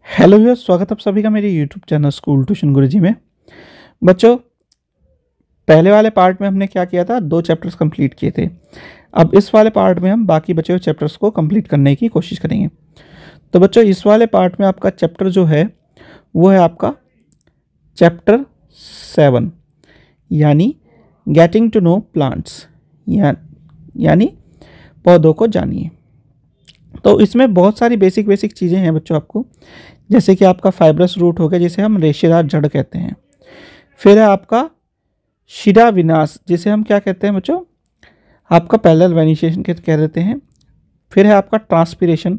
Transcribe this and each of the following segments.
Hello viewers, स्वागत आप सभी का मेरे यूट्यूब चैनल स्कूल ट्यूशन गुरुजी में। बच्चों, पहले वाले पार्ट में हमने क्या किया था, 2 चैप्टर्स कंप्लीट किए थे। अब इस वाले पार्ट में हम बाकी बचे हुए चैप्टर्स को कंप्लीट करने की कोशिश करेंगे। तो बच्चों, इस वाले पार्ट में आपका चैप्टर जो है वो है आपका चैप्टर 7, यानी गेटिंग टू नो प्लांट्स, यानी पौधों को जानिए। तो इसमें बहुत सारी बेसिक चीज़ें हैं बच्चों आपको, जैसे कि आपका फाइब्रस रूट हो गया जिसे हम रेशेदार जड़ कहते हैं। फिर है आपका शिरा विन्यास जिसे हम क्या कहते हैं बच्चों, आपका पैरेलल वेनिसेशन कह देते हैं। फिर है आपका ट्रांसपीरेशन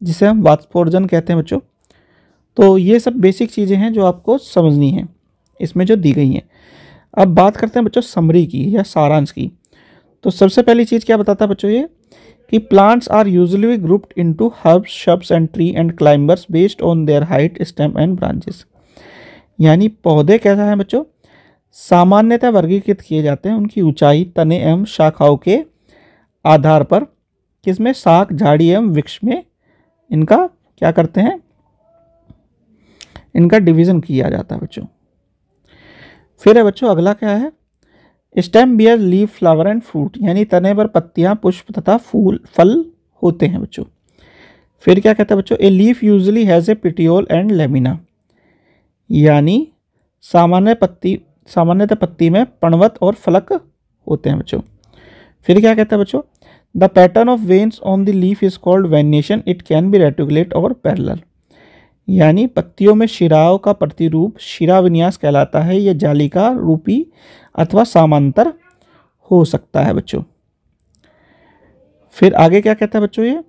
जिसे हम वाष्पोर्जन कहते हैं बच्चों। तो ये सब बेसिक चीज़ें हैं जो आपको समझनी है इसमें जो दी गई हैं। अब बात करते हैं बच्चों समरी की या सारांश की। तो सबसे पहली चीज़ क्या बताता है बच्चों ये कि plants are usually grouped into herbs, shrubs and tree and climbers based on their height, stem and branches. यानी पौधे कैसा है बच्चों, सामान्यतः वर्गीकृत किए जाते हैं उनकी ऊंचाई, तने एवं शाखाओं के आधार पर। किसमें, शाख, झाड़ी एवं वृक्ष में इनका क्या करते हैं, इनका डिवीजन किया जाता है बच्चों। फिर है बच्चों अगला क्या है, stem bear leaf, flower and fruit, यानी तने पर पत्तियां, पुष्प तथा फूल, फल होते हैं बच्चों। फिर क्या कहता है बच्चों, a leaf usually has a petiole and lamina, यानी सामान्यतः पत्ती में पणवत और फलक होते हैं बच्चों। फिर क्या कहता है बच्चों, the pattern of veins on the leaf is called venation, it can be reticulate और पैरेलल, यानी पत्तियों में शिराओं का प्रतिरूप शिरा विन्यास कहलाता है। यह जालिका रूपी अथवा समांतर हो सकता है बच्चों। फिर आगे क्या कहता है बच्चों ये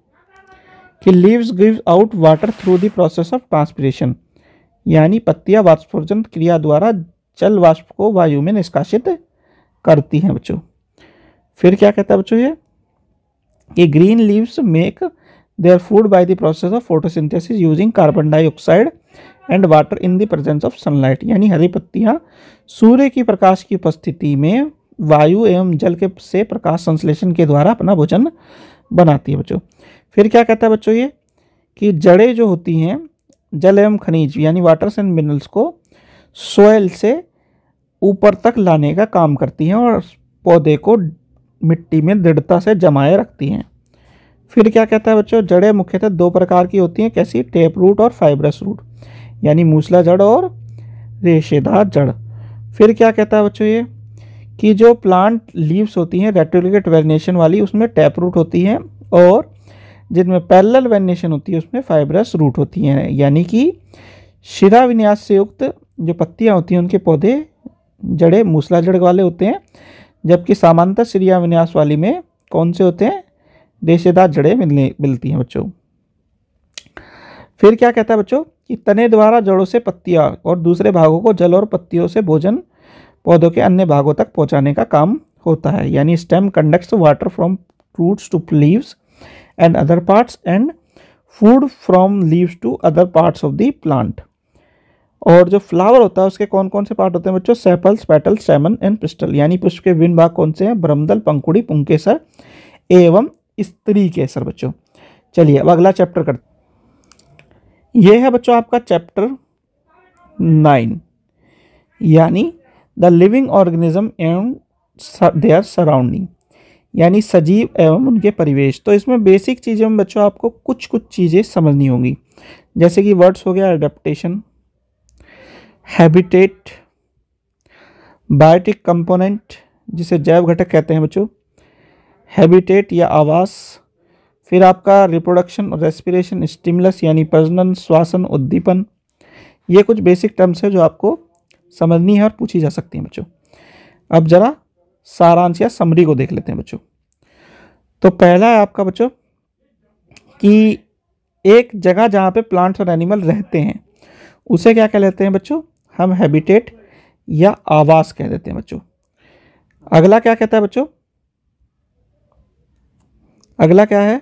कि leaves give out water through the process of transpiration, यानी पत्तियां वाष्पोर्जन क्रिया द्वारा जल वाष्प को वायु में निष्कासित करती हैं बच्चों। फिर क्या कहता है बच्चों ये कि green leaves make their food by the process of photosynthesis using carbon dioxide and water in the presence of sunlight, यानी हरी पत्तियां सूर्य की प्रकाश की उपस्थिति में वायु एवं जल के से प्रकाश संश्लेषण के द्वारा अपना भोजन बनाती है बच्चों। फिर क्या कहता है बच्चों ये कि जड़ें जो होती हैं जल एवं खनिज यानी वाटर्स एंड मिनरल्स को सोयल से ऊपर तक लाने का काम करती हैं और पौधे को मिट्टी में दृढ़ता से जमाए रखती हैं। फिर क्या कहता है बच्चों, जड़ें मुख्यतः 2 प्रकार की होती हैं, कैसी, टेप रूट और फाइब्रस रूट, यानी मूसला जड़ और रेशेदार जड़। फिर क्या कहता है बच्चों ये कि जो प्लांट लीव्स होती हैं रेटिकुलेट वेनेशन वाली, उसमें टैप रूट होती हैं, और जिनमें पैरेलल वेनेशन होती है उसमें फाइब्रस रूट होती हैं, यानी कि शिरा विन्यास से युक्त जो पत्तियां होती हैं उनके पौधे जड़ें मूसला जड़ वाले होते हैं, जबकि समांतर शिरा विन्यास वाली में कौन से होते हैं, रेशेदार जड़ें मिलती हैं बच्चों। फिर क्या कहता है बच्चों कि तने द्वारा जड़ों से पत्तियां और दूसरे भागों को जल और पत्तियों से भोजन पौधों के अन्य भागों तक पहुंचाने का काम होता है, यानी stem conducts water from roots to leaves and other parts and food from leaves to other parts of the plant. और जो फ्लावर होता है उसके कौन कौन से पार्ट होते हैं बच्चों, sepals, petals, stamen and pistol, यानी पुष्प के विभिन्न भाग कौन से हैं, ब्रह्मदल, पंखुड़ी, पुंकेसर एवं स्त्री केसर बच्चों। चलिए अब अगला चैप्टर करते, यह है बच्चों आपका चैप्टर 9, यानी the living organism and their surrounding, यानी सजीव एवं उनके परिवेश। तो इसमें बेसिक चीज़ों में बच्चों आपको कुछ चीज़ें समझनी होंगी, जैसे कि वर्ड्स हो गया एडेप्टेशन, हैबिटेट, बायोटिक कंपोनेंट जिसे जैव घटक कहते हैं बच्चों, हैबिटेट या आवास। फिर आपका रिप्रोडक्शन और रेस्पिरेशन, स्टिमुलस यानी प्रजनन, श्वासन, उद्दीपन। ये कुछ बेसिक टर्म्स है जो आपको समझनी है और पूछी जा सकती है बच्चों। अब जरा सारांश या समरी को देख लेते हैं बच्चों। तो पहला है आपका बच्चों कि एक जगह जहाँ पे प्लांट्स और एनिमल रहते हैं उसे क्या कह लेते हैं बच्चों, हम हैबिटेट या आवास कह देते हैं बच्चों। अगला क्या कहता है बच्चों, अगला क्या है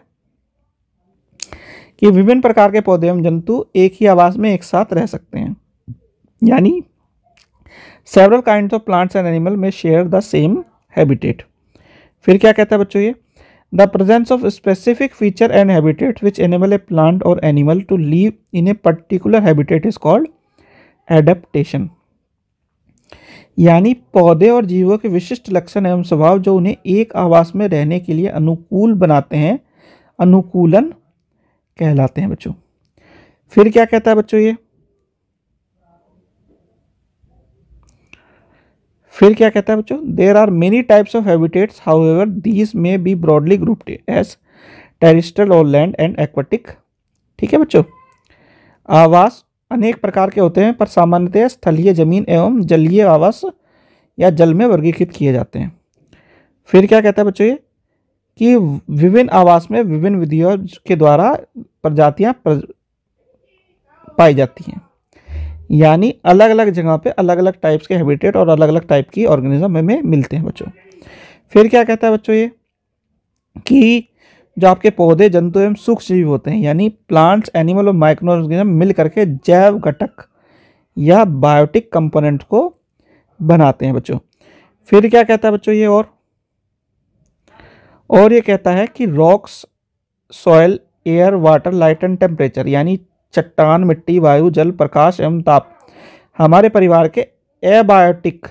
कि विभिन्न प्रकार के पौधे एवं जंतु एक ही आवास में एक साथ रह सकते हैं, यानी several kinds of plants and animal may share the same habitat. फिर क्या कहता है बच्चों ये, the presence of specific feature and habitat which enable a plant or animal to live in a particular habitat is called adaptation. यानी पौधे और जीवों के विशिष्ट लक्षण एवं स्वभाव जो उन्हें एक आवास में रहने के लिए अनुकूल बनाते हैं, अनुकूलन कहलाते हैं बच्चों। फिर क्या कहता है बच्चों ये, फिर क्या कहता है बच्चों, there are many types of habitats however these may be broadly grouped as terrestrial और लैंड एंड एक्वाटिक। ठीक है बच्चों, आवास अनेक प्रकार के होते हैं पर सामान्यतः स्थलीय, जमीन एवं जलीय आवास या जल में वर्गीकृत किए जाते हैं। फिर क्या कहता है बच्चों ये कि विभिन्न आवास में विभिन्न विधियों के द्वारा प्रजातियां पाई जाती हैं, यानी अलग अलग जगह पे अलग अलग टाइप्स के हैबिटेट और अलग अलग टाइप की ऑर्गेनिज्म में मिलते हैं बच्चों। फिर क्या कहता है बच्चों ये कि जो आपके पौधे, जंतु एवं सूक्ष्म जीव होते हैं, यानी प्लांट्स, एनिमल और माइक्रो ऑर्गेनिज्म मिल करके जैव घटक या बायोटिक कंपोनेंट को बनाते हैं बच्चों। फिर क्या कहता है बच्चों ये, और ये कहता है कि rocks, soil, air, water, light and temperature, यानी चट्टान, मिट्टी, वायु, जल, प्रकाश एवं ताप हमारे परिवार के एबायोटिक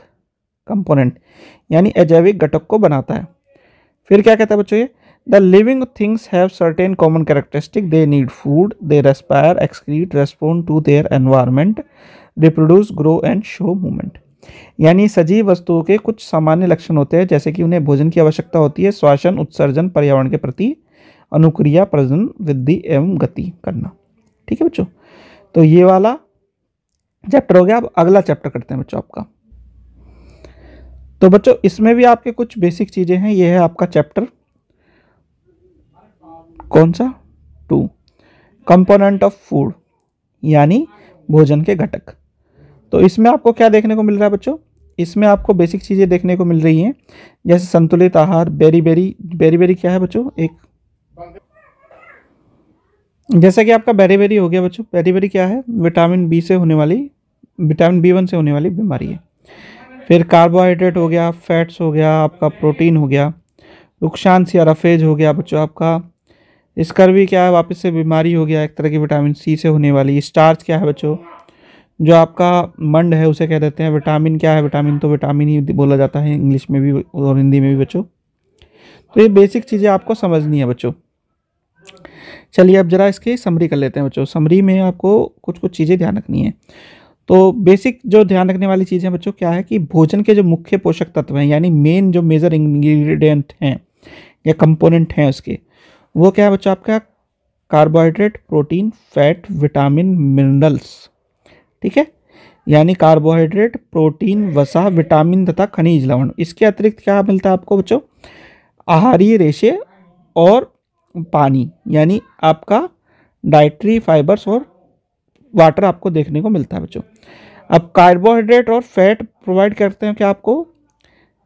कंपोनेंट यानी अजैविक घटक को बनाता है। फिर क्या कहता है बच्चों ये, the living things have certain common characteristic, they need food, they respire, excrete, respond to their environment, reproduce, grow and show movement. यानी सजीव वस्तुओं के कुछ सामान्य लक्षण होते हैं, जैसे कि उन्हें भोजन की आवश्यकता होती है, श्वसन, उत्सर्जन, पर्यावरण के प्रति अनुक्रिया, प्रजनन, वृद्धि एवं गति करना। ठीक है बच्चों, तो ये वाला चैप्टर हो गया। अब अगला चैप्टर करते हैं बच्चों आपका। तो बच्चों इसमें भी आपके कुछ बेसिक चीजें हैं। ये है आपका चैप्टर कौन सा, 2, कंपोनेंट ऑफ फूड, यानी भोजन के घटक। तो इसमें आपको क्या देखने को मिल रहा है बच्चों, इसमें आपको बेसिक चीजें देखने को मिल रही हैं, जैसे संतुलित आहार, बेरी बेरी क्या है बच्चों, एक जैसा कि आपका बेरी हो गया बच्चों। बेरी क्या है, विटामिन बी से होने वाली, विटामिन B1 से होने वाली बीमारी है। फिर कार्बोहाइड्रेट हो गया, फैट्स हो गया, आपका प्रोटीन हो गया, रुक्षांश या रफेज हो गया बच्चों आपका। स्कर्वी क्या है, वापस से बीमारी हो गया, एक तरह की विटामिन C से होने वाली। स्टार्च क्या है बच्चों, जो आपका मंड है उसे कह देते हैं। विटामिन क्या है, विटामिन तो विटामिन ही बोला जाता है इंग्लिश में भी और हिंदी में भी बच्चों। तो ये बेसिक चीज़ें आपको समझनी है बच्चों। चलिए अब जरा इसकी समरी कर लेते हैं बच्चों। समरी में आपको कुछ चीज़ें ध्यान रखनी है। तो बेसिक जो ध्यान रखने वाली चीज़ें बच्चों क्या है कि भोजन के जो मुख्य पोषक तत्व हैं, यानी मेन जो मेजर इंग्रेडिएंट हैं या कंपोनेंट हैं उसके, वो क्या है बच्चों आपका, carbohydrate, protein, fat, vitamin, minerals. ठीक है, यानी कार्बोहाइड्रेट, प्रोटीन, वसा, विटामिन तथा खनिज लवण। इसके अतिरिक्त क्या मिलता है आपको बच्चों, आहारीय रेशे और पानी, यानी आपका डाइटरी फाइबर्स और वाटर आपको देखने को मिलता है बच्चों। अब कार्बोहाइड्रेट और फैट प्रोवाइड करते हैं क्या, आपको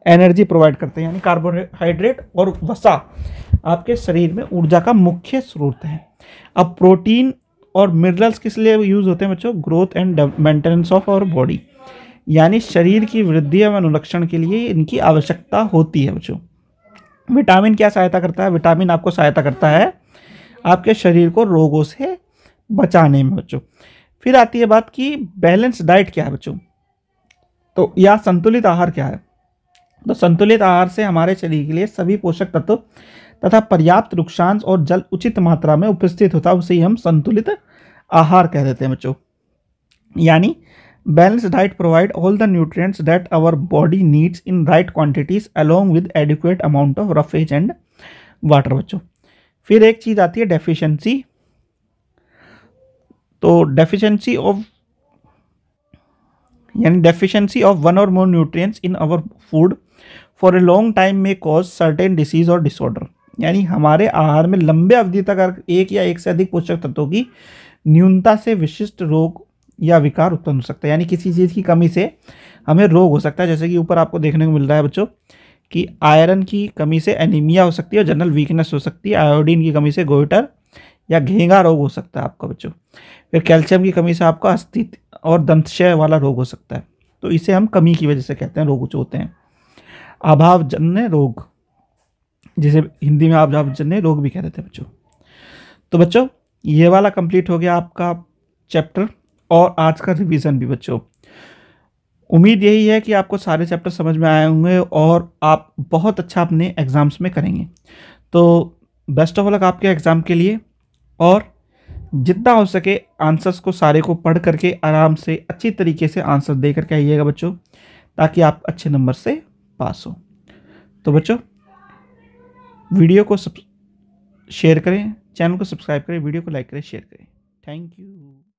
एनर्जी प्रोवाइड करते हैं, यानी कार्बोहाइड्रेट और वसा आपके शरीर में ऊर्जा का मुख्य स्रोत है। अब प्रोटीन और मिनरल्स किस लिए यूज होते हैं बच्चों, growth and maintenance of our body, यानी शरीर की वृद्धि एवं अनुरक्षण के लिए इनकी आवश्यकता होती है बच्चों। विटामिन क्या सहायता करता है, विटामिन आपको सहायता करता है आपके शरीर को रोगों से बचाने में बच्चों। फिर आती है बात कि बैलेंस डाइट क्या है बच्चों, तो या संतुलित आहार क्या है। तो संतुलित आहार से हमारे शरीर के लिए सभी पोषक तत्व तथा पर्याप्त रुक्षांश और जल उचित मात्रा में उपस्थित होता है, उसे ही हम संतुलित आहार कह देते हैं बच्चों। यानी balance diet provide all the nutrients that our body needs in right quantities along with adequate amount of roughage and water बच्चों। फिर एक चीज आती है डेफिशिएंसी। तो deficiency of one or more nutrients in our food for a long time may cause certain disease or disorder, यानी हमारे आहार में लंबे अवधि तक अगर एक या एक से अधिक पोषक तत्वों की न्यूनता से विशिष्ट रोग या विकार उत्पन्न हो सकता है, यानी किसी चीज़ की कमी से हमें रोग हो सकता है। जैसे कि ऊपर आपको देखने को मिल रहा है बच्चों कि आयरन की कमी से एनीमिया हो सकती है और जनरल वीकनेस हो सकती है। आयोडीन की कमी से गोइटर या घेंगा रोग हो सकता है आपका बच्चों। फिर कैल्शियम की कमी से आपका अस्थित और दंतक्षय वाला रोग हो सकता है। तो इसे हम कमी की वजह से कहते हैं रोग जो होते हैं, अभावजन्य रोग। जिसे हिंदी में आप जन्य रोग भी कह देते हैं बच्चों। तो बच्चों ये वाला कंप्लीट हो गया आपका चैप्टर और आज का रिवीजन भी बच्चों। उम्मीद यही है कि आपको सारे चैप्टर समझ में आए होंगे और आप बहुत अच्छा अपने एग्जाम्स में करेंगे। तो बेस्ट ऑफ लक आपके एग्ज़ाम के लिए, और जितना हो सके आंसर्स को सारे को पढ़ करके आराम से अच्छी तरीके से आंसर दे करके आइएगा बच्चों, ताकि आप अच्छे नंबर से पास हो। तो बच्चों वीडियो को शेयर करें, चैनल को सब्सक्राइब करें, वीडियो को लाइक करें, शेयर करें। Thank you.